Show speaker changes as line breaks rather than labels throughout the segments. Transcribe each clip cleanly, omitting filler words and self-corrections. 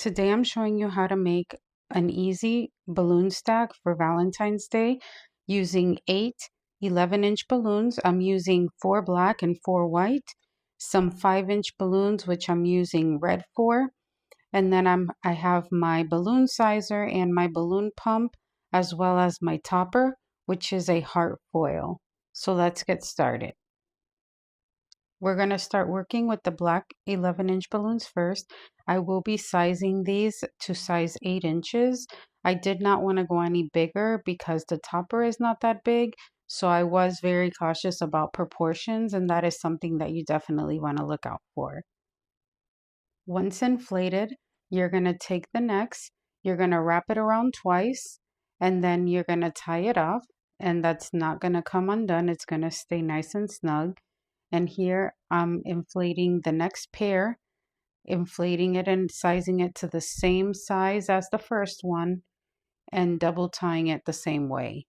Today I'm showing you how to make an easy balloon stack for Valentine's Day using 8 11-inch balloons. I'm using 4 black and 4 white, some 5-inch balloons which I'm using red for, and then I have my balloon sizer and my balloon pump as well as my topper, which is a heart foil. So let's get started. We're going to start working with the black 11-inch balloons first. I will be sizing these to size 8 inches. I did not want to go any bigger because the topper is not that big. So I was very cautious about proportions, and that is something that you definitely want to look out for. Once inflated, you're going to take the necks, you're going to wrap it around twice, and then you're going to tie it off. And that's not going to come undone. It's going to stay nice and snug. And here I'm inflating the next pair, inflating it and sizing it to the same size as the first one and double tying it the same way.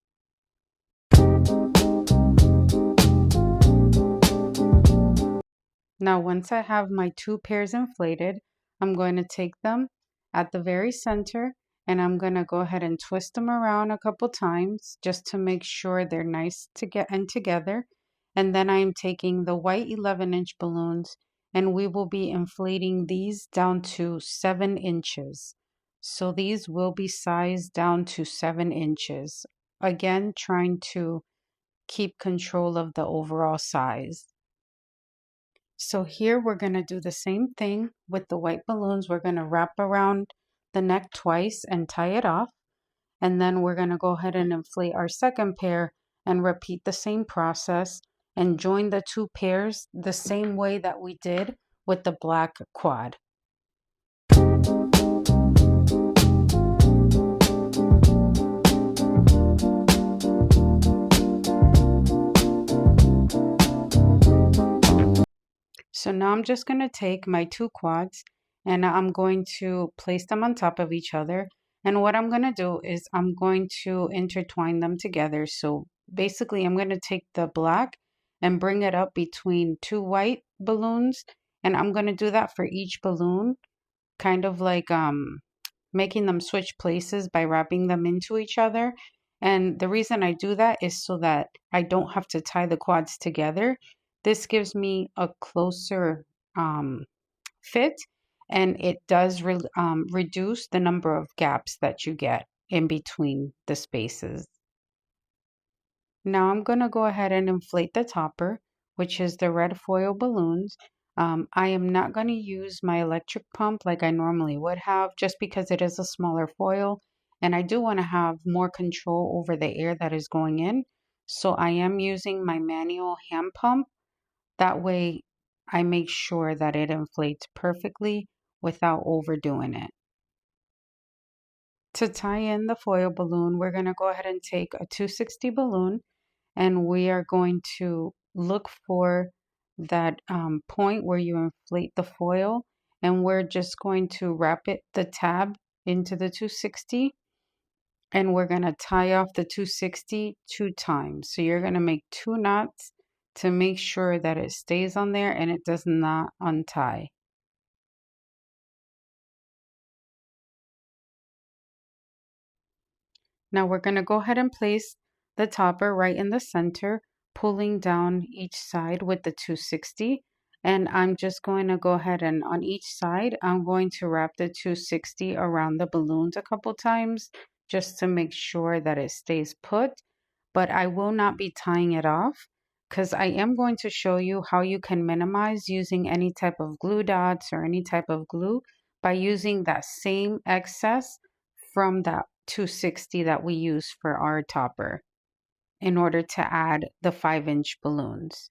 Now once I have my 2 pairs inflated, I'm going to take them at the very center and I'm going to go ahead and twist them around a couple times just to make sure they're nice to get and together. And then I'm taking the white 11-inch balloons and we will be inflating these down to 7 inches. So these will be sized down to 7 inches. Again, trying to keep control of the overall size. So here we're going to do the same thing with the white balloons. We're going to wrap around the neck twice and tie it off. And then we're going to go ahead and inflate our second pair and repeat the same process and join the 2 pairs the same way that we did with the black quad. So now I'm just going to take my 2 quads and I'm going to place them on top of each other. And what I'm going to do is I'm going to intertwine them together. So basically I'm going to take the black and bring it up between 2 white balloons. And I'm going to do that for each balloon, kind of like making them switch places by wrapping them into each other. And the reason I do that is so that I don't have to tie the quads together. This gives me a closer fit, and it does reduce the number of gaps that you get in between the spaces. Now I'm going to go ahead and inflate the topper, which is the red foil balloons. I am not going to use my electric pump like I normally would have, just because it is a smaller foil and I do want to have more control over the air that is going in. So I am using my manual hand pump. That way I make sure that it inflates perfectly without overdoing it. To tie in the foil balloon, we're going to go ahead and take a 260 balloon and we are going to look for that point where you inflate the foil, and we're just going to wrap the tab into the 260 and we're going to tie off the 260 2 times. So you're going to make 2 knots to make sure that it stays on there and it does not untie. Now we're going to go ahead and place the topper right in the center, pulling down each side with the 260. And I'm just going to go ahead and on each side, I'm going to wrap the 260 around the balloons a couple times just to make sure that it stays put. But I will not be tying it off because I am going to show you how you can minimize using any type of glue dots or any type of glue by using that same excess from that 260 that we use for our topper in order to add the 5-inch balloons.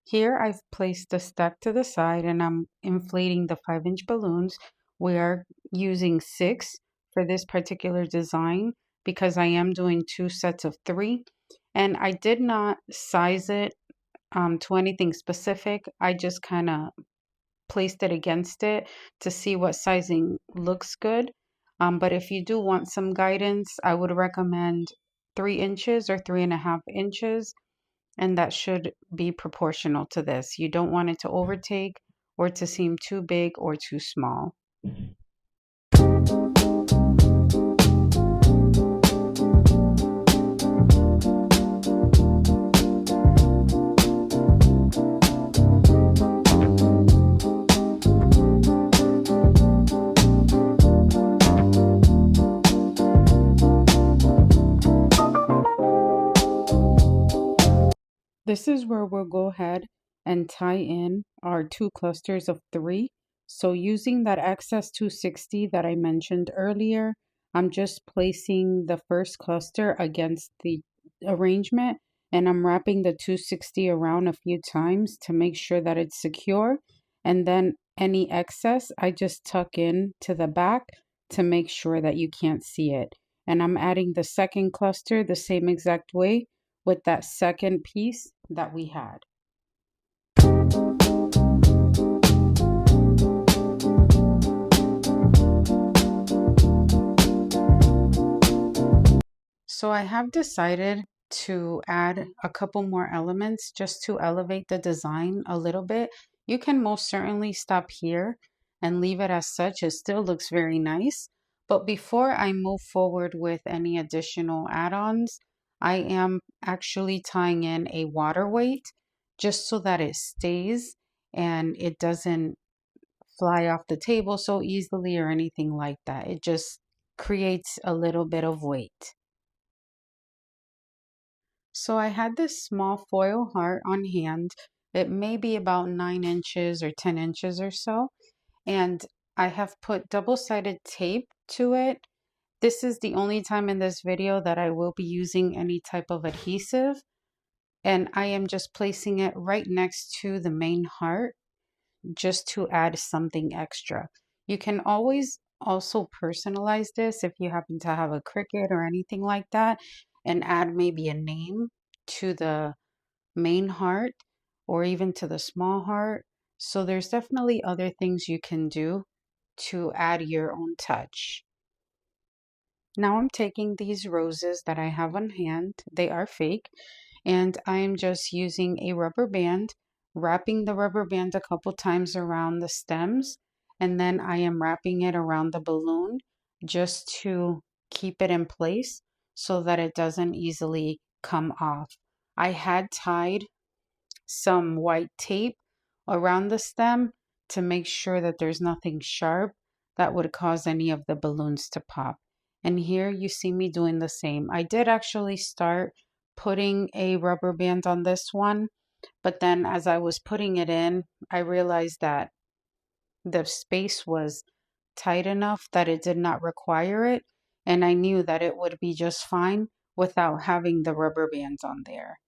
Here I've placed the stack to the side and I'm inflating the 5-inch balloons. We are using 6 for this particular design because I am doing 2 sets of 3. And I did not size it to anything specific. I just kind of placed it against it to see what sizing looks good. But if you do want some guidance, I would recommend 3 inches or 3.5 inches, and that should be proportional to this. You don't want it to overtake or to seem too big or too small. This is where we'll go ahead and tie in our two clusters of three. So using that excess 260 that I mentioned earlier, I'm just placing the first cluster against the arrangement, and I'm wrapping the 260 around a few times to make sure that it's secure. And then any excess, I just tuck in to the back to make sure that you can't see it. And I'm adding the second cluster the same exact way with that second piece that we had. So I have decided to add a couple more elements just to elevate the design a little bit. You can most certainly stop here and leave it as such. It still looks very nice. But before I move forward with any additional add-ons, I am actually tying in a water weight just so that it stays and it doesn't fly off the table so easily or anything like that. It just creates a little bit of weight. So I had this small foil heart on hand. It may be about 9 inches or 10 inches or so. And I have put double-sided tape to it. This is the only time in this video that I will be using any type of adhesive. And I am just placing it right next to the main heart just to add something extra. You can always also personalize this if you happen to have a cricket or anything like that, and add maybe a name to the main heart or even to the small heart. So there's definitely other things you can do to add your own touch. Now I'm taking these roses that I have on hand, they are fake, and I'm just using a rubber band, wrapping the rubber band a couple times around the stems, and then I am wrapping it around the balloon just to keep it in place so that it doesn't easily come off. I had tied some white tape around the stem to make sure that there's nothing sharp that would cause any of the balloons to pop. And here you see me doing the same. I did actually start putting a rubber band on this one, but then as I was putting it in, I realized that the space was tight enough that it did not require it, and I knew that it would be just fine without having the rubber bands on there.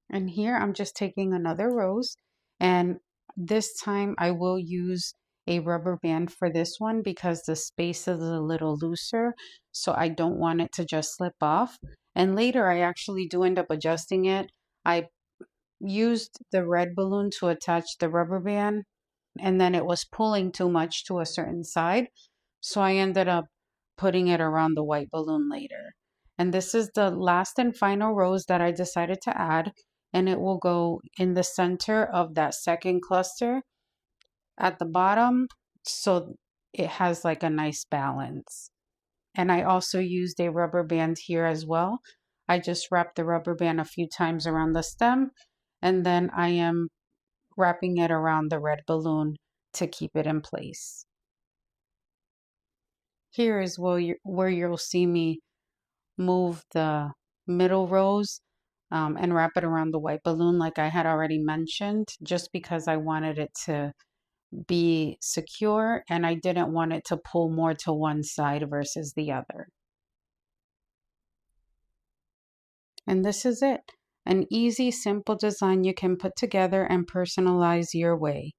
And here I'm just taking another rose, and this time I will use a rubber band for this one because the space is a little looser, so I don't want it to just slip off. And later I actually do end up adjusting it. I used the red balloon to attach the rubber band, and then it was pulling too much to a certain side, so I ended up putting it around the white balloon later. And this is the last and final rose that I decided to add, and it will go in the center of that second cluster at the bottom, so it has like a nice balance. And I also used a rubber band here as well. I just wrapped the rubber band a few times around the stem, and then I am wrapping it around the red balloon to keep it in place. Here is where you'll see me move the middle rose and wrap it around the white balloon like I had already mentioned, just because I wanted it to be secure and I didn't want it to pull more to one side versus the other. And this is it. An easy, simple design you can put together and personalize your way.